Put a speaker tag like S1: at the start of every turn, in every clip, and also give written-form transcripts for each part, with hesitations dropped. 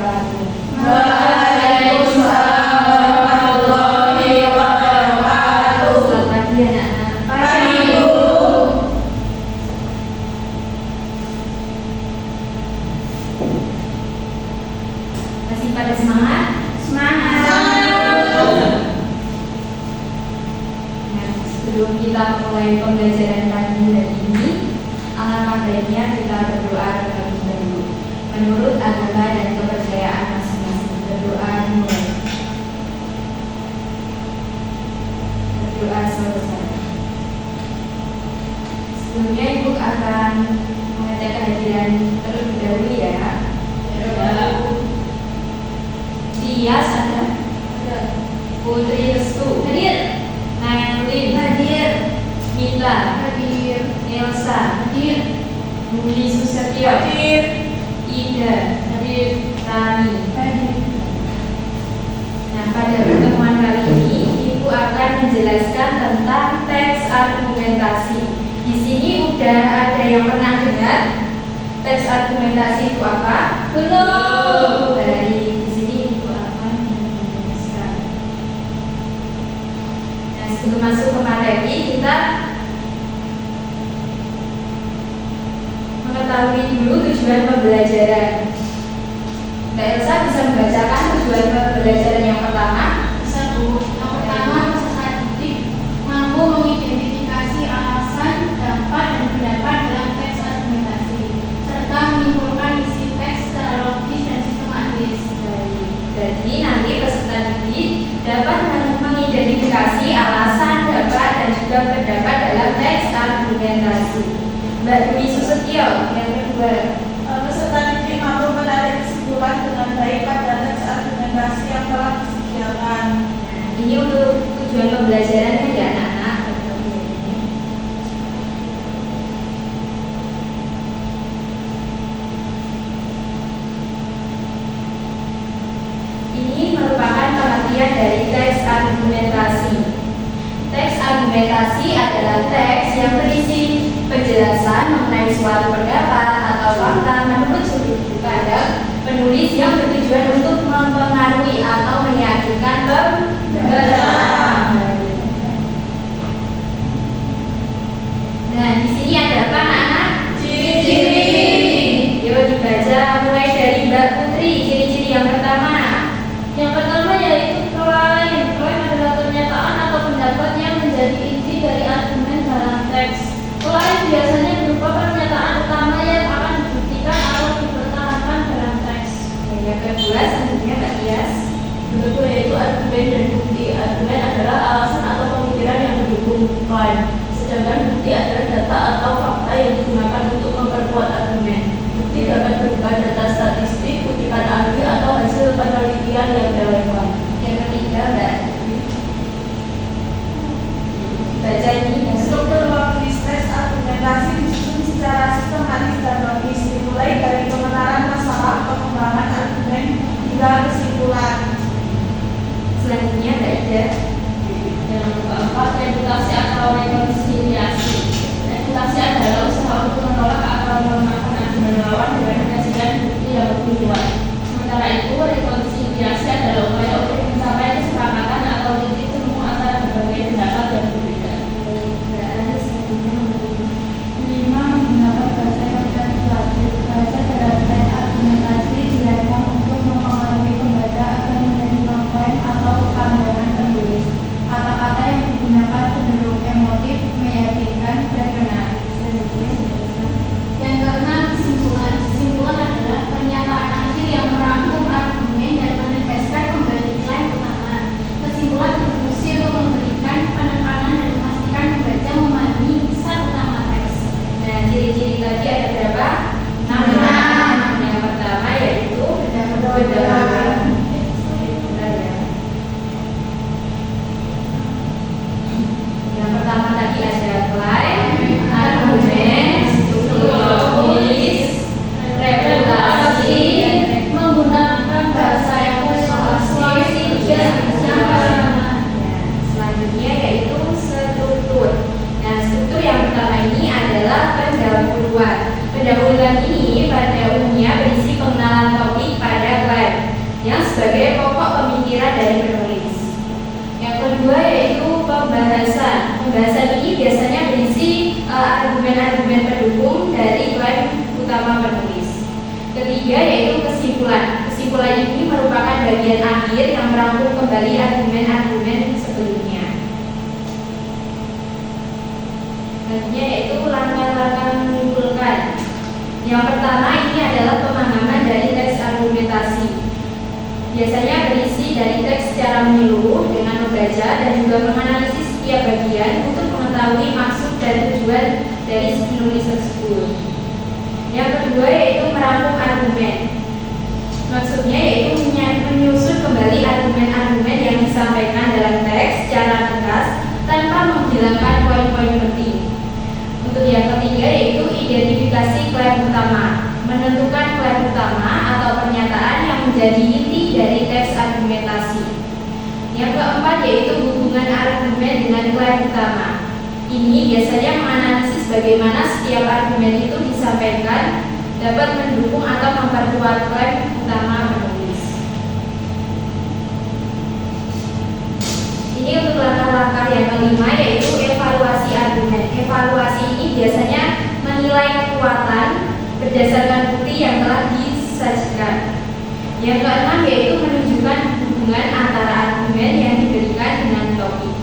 S1: wabarakatuh.
S2: Waalaikumsalam warahmatullahi wabarakatuh.
S1: Selamat pagi anak-anak.
S2: Pagi, Bu.
S1: Masih pada semangat?
S2: Semangat.
S1: Nah, sebelum kita mulai pembelajaran pagi hari ini, alangkah baiknya kita berdoa terlebih dahulu menurut agama dan kepercayaan masing-masing. Berdoa mulai. Berdoa selesai. Sebelumnya Ibu akan mengecek kehadiran terlebih dahulu ya. Tias ada? Putri Restu
S2: Hadir.
S1: Nailin
S2: Hadir.
S1: Mita
S2: Hadir.
S1: Elsa
S2: Hadir.
S1: Budi Susetio
S2: Hadir.
S1: Ida
S2: Hadir.
S1: Rani.
S2: Hadir.
S1: Nah, pada pertemuan kali ini Ibu akan menjelaskan tentang teks argumentasi. Di sini udah ada yang pernah dengar teks argumentasi itu apa?
S2: Belum.
S1: Baik, di sini Ibu akan menjelaskan. Nah, sebelum masuk ke materi, kita mengetahui dulu tujuan pembelajaran. Mbak Elsa bisa membacakan tujuan pembelajaran yang pertama?
S2: Bisa, Bu. Yang pertama, peserta didik mampu mengidentifikasi alasan, dampak, dan pendapat dalam teks argumentasi, serta menyimpulkan isi teks secara logis dan sistematis.
S1: Jadi nanti peserta didik dapat mengidentifikasi alasan, dampak, dan juga pendapat dalam teks argumentasi. Mbak Dwi Susetio yang kedua.
S3: Peserta didik mampu menarik kesimpulan dengan baik pada teks argumentasi yang telah disediakan.
S1: Nah, ini untuk tujuan pembelajarannya ya anak-anak. Ini merupakan pengertian dari teks argumentasi. Teks argumentasi adalah teks yang berisi penjelasan mengenai suatu pendapat atau fakta menurut sudut pandang penulis yang bertujuan untuk mempengaruhi atau meyakinkan pembaca. Nah, di sini ada apa anak-anak?
S3: Ciri-ciri.
S1: Yuk dibaca mulai dari Mbak Putri. Ciri-ciri yang pertama.
S2: Yang pertama yaitu klaim. Klaim adalah pernyataan atau pendapat yang menjadi inti dari argumen dalam teks. Klaim biasanya berupa pernyataan utama yang akan dibuktikan atau dipertahankan dalam teks.
S1: Yang kedua selanjutnya Mbak Tias.
S3: Kedua yaitu argumen dan bukti. Argumen adalah alasan atau pemikiran yang mendukung klaim, sedangkan bukti adalah data atau fakta yang digunakan untuk memperkuat argumen. Bukti dapat berupa data statistik, kutipan ahli, atau hasil penelitian yang relevan.
S1: Yang ketiga Mbak. Baca ini.
S3: Struktur logis teks argumentasi disusun secara sistematis dan logis, dimulai dari pemetaran masalah, pengembangan argumen, hingga kesimpulan.
S1: Selanjutnya Mbak Ida.
S2: Yang keempat, reputasi atau rekonsiliasi. Reputasi adalah usaha untuk menolak atau melemahkan argumen lawan dengan menyajikan bukti yang lebih kuat. Sementara itu, rekonsiliasi adalah upaya untuk mencapai kesepakatan atau titik temu antara berbagai pendapat yang berbeda.
S1: Mbak Anis selanjutnya.
S2: 5. Menggunakan bahasa yang manipulatif. Bahasa dalam teks argumentasi dirancang untuk mempengaruhi pembaca agar menerima klaim atau pandangan penulis. Kata-kata yang digunakan cenderung emotif, meyakinkan, dan menarik. Yang keenam, kesimpulan. Kesimpulan adalah pernyataan akhir yang merangkum argumen dan menegaskan kembali klaim
S1: Pembahasan ini biasanya berisi argumen-argumen pendukung dari klaim utama penulis. Ketiga yaitu kesimpulan. Kesimpulan ini merupakan bagian akhir yang merangkum kembali argumen-argumen sebelumnya. Selanjutnya yaitu langkah-langkah menyimpulkan. Yang pertama ini adalah pemahaman dari teks argumentasi. Biasanya berisi dari teks secara menyeluruh dengan membaca dan juga menganalisis setiap bagian untuk mengetahui maksud dan tujuan dari si penulis tersebut. Yang kedua yaitu merangkum argumen. Maksudnya yaitu menyusun kembali argumen-argumen yang disampaikan dalam teks secara ringkas tanpa menghilangkan poin-poin penting. Untuk yang ketiga yaitu identifikasi klaim utama, menentukan klaim utama atau pernyataan yang menjadi inti dari teks argumentasi. Yang keempat yaitu hubungan argumen dengan klaim utama. Ini biasanya menganalisis bagaimana setiap argumen itu disampaikan dapat mendukung atau memperkuat klaim utama penulis. Ini untuk langkah-langkah yang kelima yaitu evaluasi argumen. Evaluasi ini biasanya menilai kekuatan berdasarkan bukti yang telah disajikan. Yang keenam yaitu menunjukkan hubungan antara argumen yang diberikan dengan topik.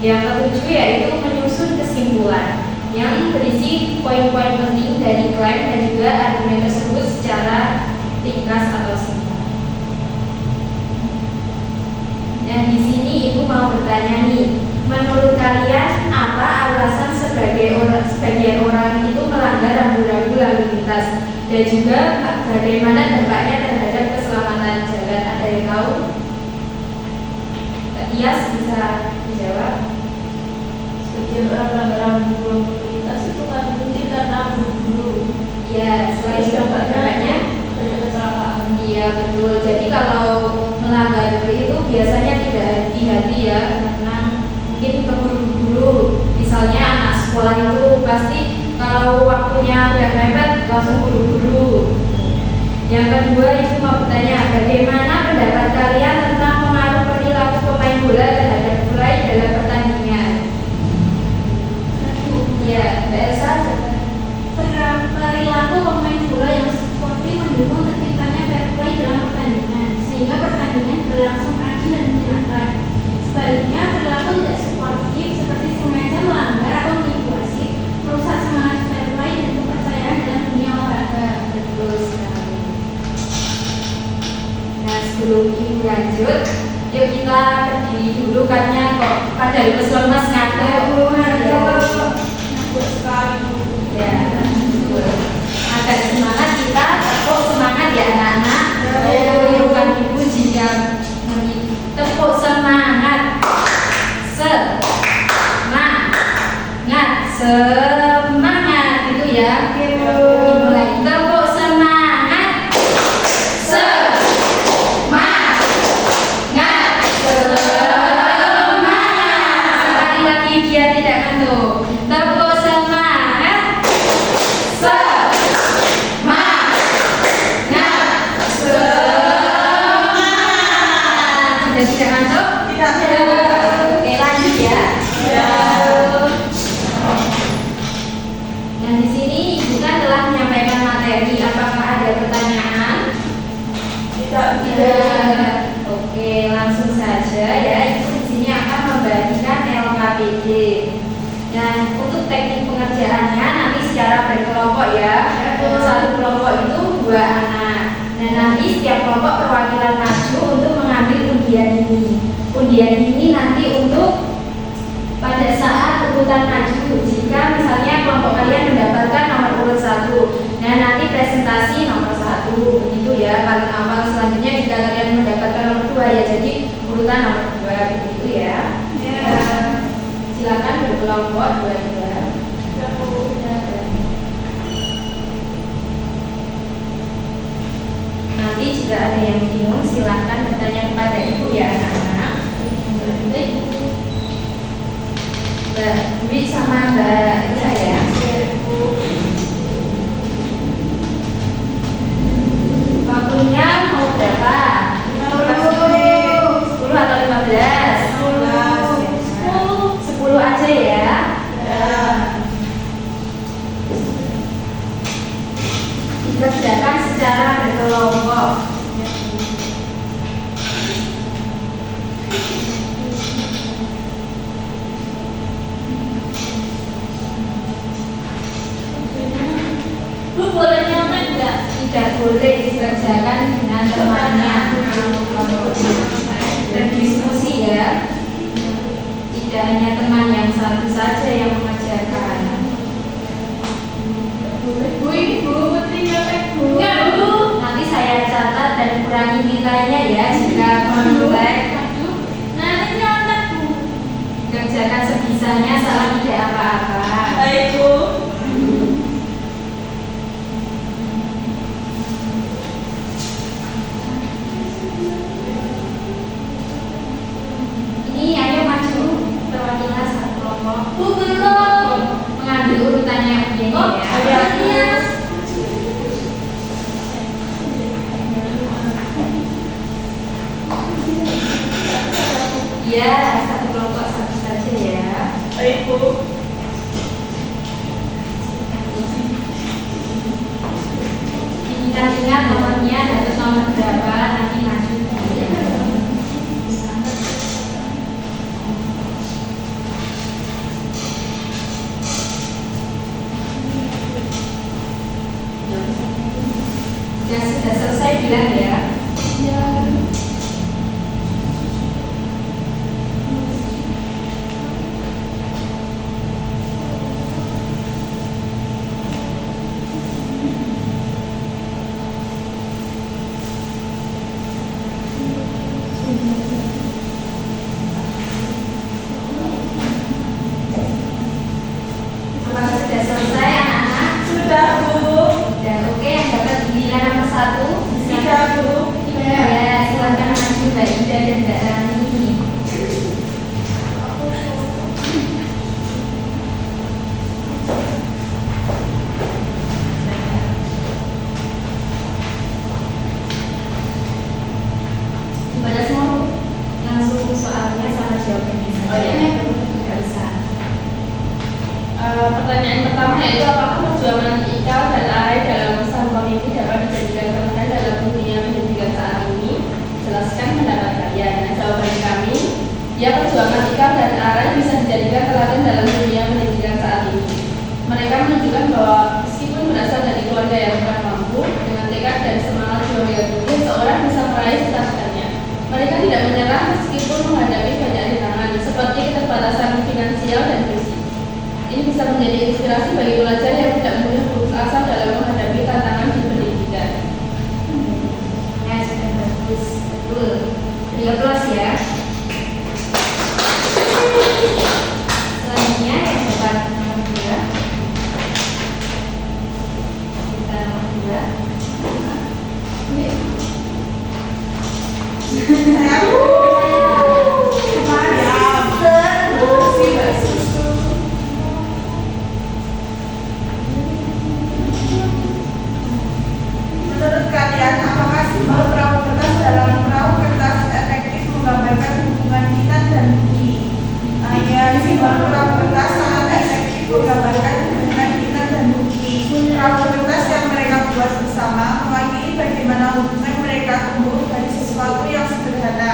S1: Yang ketujuh yaitu menyusun kesimpulan yang berisi poin-poin penting dari klaim dan juga argumen tersebut secara ringkas atau singkat. Dan di sini ibu mau bertanya nih, menurut kalian apa alasan sebagian orang itu melanggar rambu-rambu lalu lintas dan juga bagaimana dampaknya terhadap keselamatan jalan? Ada yang tahu? Kak Tias bisa dijawab?
S3: Sebagian orang melanggar rambu lalu lintas itu kan mungkin karena buru-buru.
S1: Ya, selain dampaknya
S3: kecelakaan.
S1: iya betul. Jadi kalau melanggar itu biasanya tidak hati-hati ya, karena mungkin keburu-buru. Misalnya anak sekolah itu pasti kalau waktunya udah mepet langsung buru-buru. Yang kedua itu mau bertanya, bagaimana pendapat kalian tentang pengaruh perilaku pemain bola terhadap fly dalam pertandingan? Ya, Mbak Elsa.
S2: Perilaku pemain bola yang sportif mendukung terciptanya fair play dalam pertandingan, sehingga pertandingan berlangsung adil dan menyenangkan. Sebaliknya, perilaku tidak sportif seperti sengaja melanggar atau manipulasi merusak semangat fair play dan kepercayaan dalam dunia olahraga.
S1: Betul sekali. Nah, sebelum ibu lanjut, yuk kita berdiri dulu karena kok pada lemes lemas ngantuk.
S3: Ngantuk sekali.
S1: Ya, betul. Agar semangat kita, tepuk semangat ya anak-anak. Bukan ibu jika tepuk semangat, semangat itu ya. Ibu lagi tepuk semangat, semangat. Sekali lagi biar tidak ngantuk. Tepuk semangat, semangat. Sudah tidak ngantuk?
S3: Tidak.
S1: Oke, lanjut ya. Nah, di sini ibu kan telah menyampaikan materi. Apakah ada pertanyaan?
S3: Tidak.
S1: Oke, langsung saja ya. Ibu di sini akan membagikan LKPD. Nah, untuk teknik pengerjaannya nanti secara berkelompok ya. Satu kelompok itu 2 anak. Nah, nanti setiap kelompok perwakilan maju untuk mengambil undian ini. Undian ini nanti untuk pada saat urutan maju. Jika misalnya kelompok kalian mendapatkan nomor urut 1, nah nanti presentasi nomor 1 begitu ya, paling awal. Selanjutnya jika kalian mendapatkan nomor 2 ya jadi urutan nomor 2 begitu ya. Silakan berkelompok 2-2. Nanti jika ada yang bingung silakan bertanya kepada ibu ya anak-anak. Mbak Dwi sama Mbak Ira ya. Waktunya mau berapa? 10 atau 15? 10 aja ya. dikerjakan dengan temannya. Berdiskusi ya, tidak hanya teman yang satu saja yang mengerjakan.
S3: Bu, ini Bu, Putri nyontek Bu.
S1: Ya Bu, nanti saya catat dan kurangi nilainya ya jika jelek.
S3: Nanti nyontek Bu.
S1: Kerjakan sebisanya, salah tidak apa-apa.
S3: Baik Bu.
S1: Ini ayo maju perwakilan satu kelompok.
S3: Bu, belum.
S1: Mengambil urutannya begini
S3: Oh,
S1: ya.
S3: ada.
S1: Ya, satu kelompok satu saja ya.
S3: Baik Bu.
S1: Ingat-ingat nomornya dapat nomor berapa nanti maju. Sudah selesai bilang ya. Apakah sudah selesai anak-anak?
S3: Sudah Bu.
S1: Dan oke yang dapat pilihan nomor 1
S3: Bisa Bu.
S1: ya, silakan maju Mbak Ida dan Mbak Rani. Baca semua langsung soalnya sama jawabannya saja.
S3: Oh, iya.
S1: Nggak usah.
S3: Pertanyaan pertama yaitu apakah perjuangan Ikal dan Arai dalam Sabang ini dapat dijadikan teladan dalam dunia pendidikan saat ini? Jelaskan pendapat kalian. Nah, jawaban kami, ya perjuangan Ikal dan Arai bisa dijadikan teladan dalam dunia pendidikan saat ini. Mereka menunjukkan bahwa meskipun berasal dari keluarga yang kurang mampu, dengan tekad dan semangat juang yang tinggi, seorang bisa meraih cita-citanya. Mereka tidak menyerah meskipun menghadapi banyak rintangan seperti keterbatasan finansial dan fisik. Ini bisa menjadi inspirasi bagi pelajar yang tidak mudah putus asa dalam menghadapi tantangan di pendidikan.
S1: Ya, sudah bagus. Betul. Beri aplaus ya. Selanjutnya yang dapat nomor 2. Kita nomor 2.
S4: Menurut kalian, apakah simbol perahu kertas dalam perahu kertas efektif menggambarkan hubungan kita dan bumi? Ya, simbol perahu kertas sangat efektif menggambarkan hubungan kita dan bumi. Perahu kertas yang mereka buat bersama mewakili bagaimana hubungan mereka tumbuh dari sesuatu yang sederhana,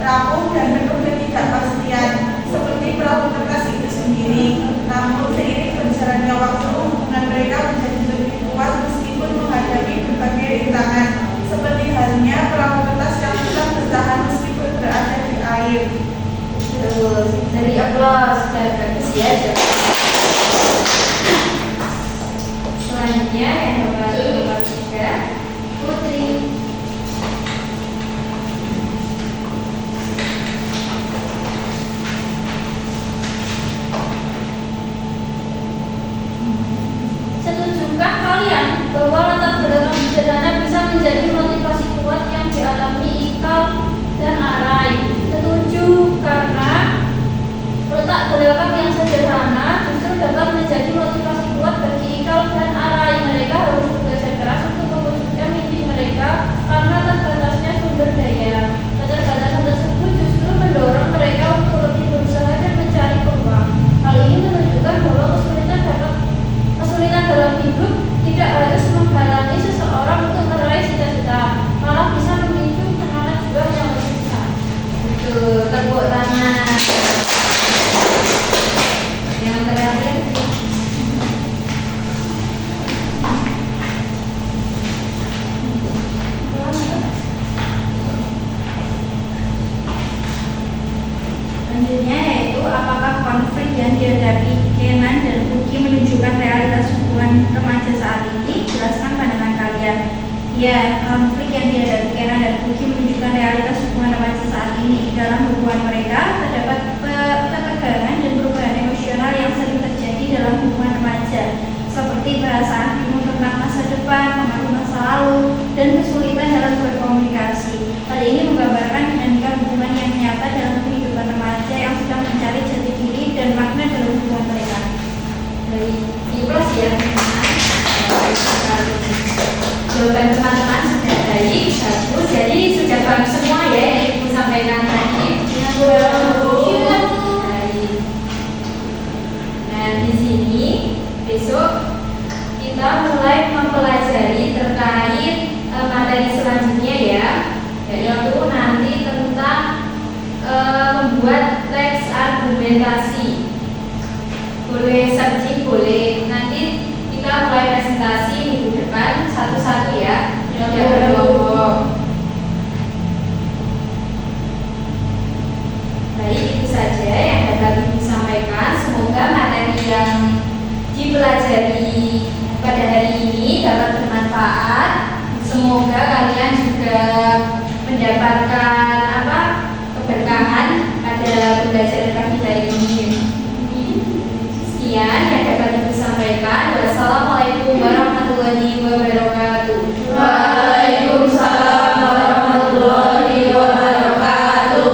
S4: rapuh dan penuh ketidakpastian, seperti perahu kertas itu sendiri. Namun seiring berjalannya waktu, hubungan mereka menjadi lebih kuat meskipun menghadapi berbagai rintangan, seperti halnya perahu kertas yang tetap bertahan meskipun berada di air.
S1: Terus dari aplaus, sudah bagus ya. Selanjutnya yang dapat nomor 3, Putri.
S2: Setujukah kalian bahwa latar belakang sederhana bisa menjadi motivasi kuat yang dialami Ikal dan Arai? Setuju, karena letak belakang yang sederhana justru dapat menjadi motivasi kuat bagi Ikal dan Arai. Mereka harus bekerja keras untuk mewujudkan mimpi mereka karena terbatasnya sumber daya. Keterbatasan tersebut justru mendorong mereka untuk lebih berusaha dan mencari peluang. Hal ini menunjukkan bahwa kesulitan dalam hidup tidak harus menghalangi seseorang untuk meraih cita-cita, malah bisa memicu semangat juang yang lebih besar.
S1: Betul, tepuk tangan. Yang terakhir
S2: apakah konflik yang dihadapi Kenan dan Puki menunjukkan realitas hubungan remaja saat ini? Jelaskan pandangan kalian. Ya, konflik yang dihadapi Kenan dan Puki menunjukkan realitas hubungan remaja saat ini. Dalam hubungan mereka terdapat ketegangan dan perubahan emosional yang sering terjadi dalam hubungan remaja, seperti perasaan bingung tentang masa depan, pengaruh masa lalu, dan kesulitan dalam berkomunikasi. Hal ini menggambarkan dinamika hubungan yang nyata dalam kehidupan remaja yang sedang mencari jati diri dan makna dalam hubungan mereka.
S1: Baik, ikhlas ya teman-teman. Jawaban teman-teman sudah baik, bagus. Jadi sudah paham semua ya yang ibu sampaikan tadi. Baik. Nah di sini besok kita mulai mempelajari terkait materi selanjutnya ya, yaitu nanti tentang membuat teks argumentasi. Boleh searching, boleh nanti kita mulai presentasi minggu depan satu-satu ya, tidak berkelompok. Baik, itu saja yang dapat Ibu sampaikan. Semoga materi yang dipelajari pada hari ini dapat bermanfaat. Semoga kalian juga mendapatkan keberkahan pada pembelajaran kita ini. Sekian yang dapat Ibu sampaikan. Wassalamualaikum warahmatullahi wabarakatuh.
S3: Waalaikumsalam warahmatullahi wabarakatuh.